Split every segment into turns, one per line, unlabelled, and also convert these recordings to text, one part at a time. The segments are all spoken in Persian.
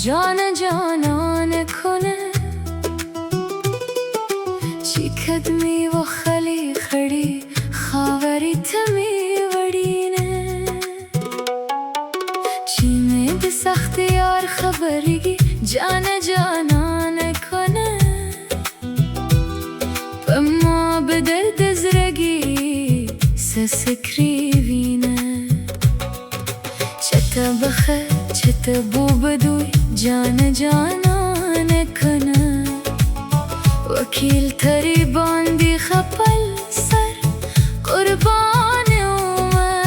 جان جانان کنه چی کدمی و خلی خڑی خاوری تمی وڑینه چی میں دی سخت یار خبرگی جان جانان کنه اما به درد زرگی سسکری وینه چتا بخه چتا بو بدوی جان جانان کنه وکیل تری باندی خپل سر قربان اومه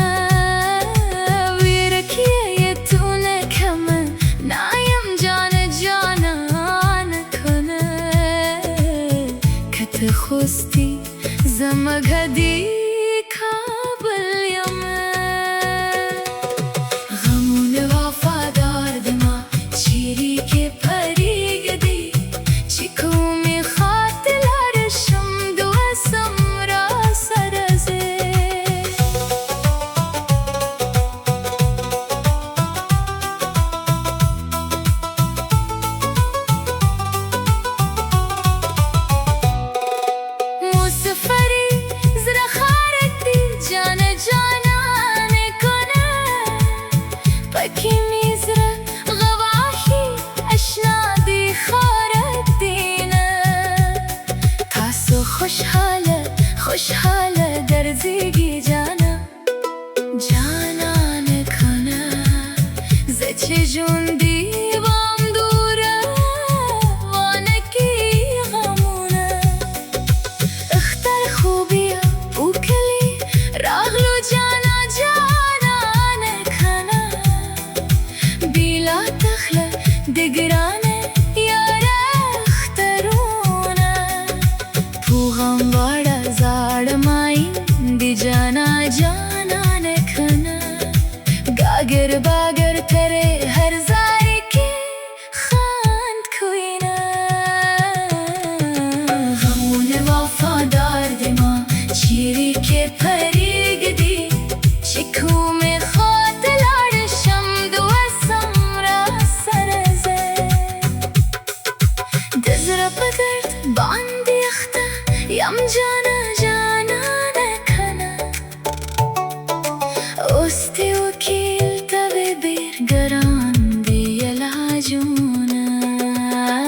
ویرکیه یه تونه کمه نایم جان جانان کنه کت خوستی زمگدی کابل یمه غمون وفادار دما چیری که پری گدی چیکو میخواد دلارشم دو اسم را سرزه مسافری زرخارتی جان جانان کنه پکی میزره غواهی اشنادی خاردینه تاسو خوشحاله در زیگی جانان کنه زچه جوندی بام دوره وانکی غمونه اختر خوبیه او کلی راغلو جانان کنه بیلا تخله دگرانه یار اخترونه پوغم وارد زار ماین دی جانان کنه گاگر باگر تره هر زاری که خاند کوینه غمون وفادار دما چیری که پری گدی چیکو میخواد دلارشم دو اسم را سرزه دزر بدرد باندی اخته یم جانان کنه استی وکیل تبی بیرگران دی علاجونه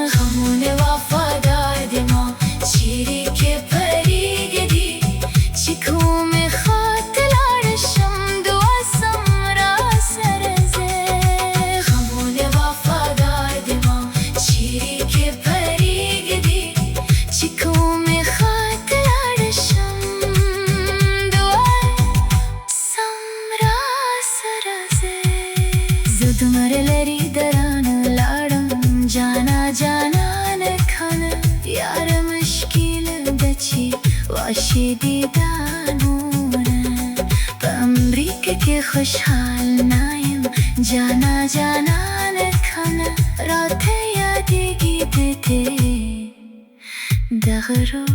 غمون وفادار دما چیری که پری گدی چیکو میخواد دلارشم دو اسم را سرزه غمون وفادار دما چیری که پری گدی چیکو میخواد دلارشم دو اسم را سرزه زدمر لری دران لارم جانان کنه یار مشکل دچی واشی دیدانونه با امریکا که خوشحال نایم جانان کنه رات یادی گیده دغرو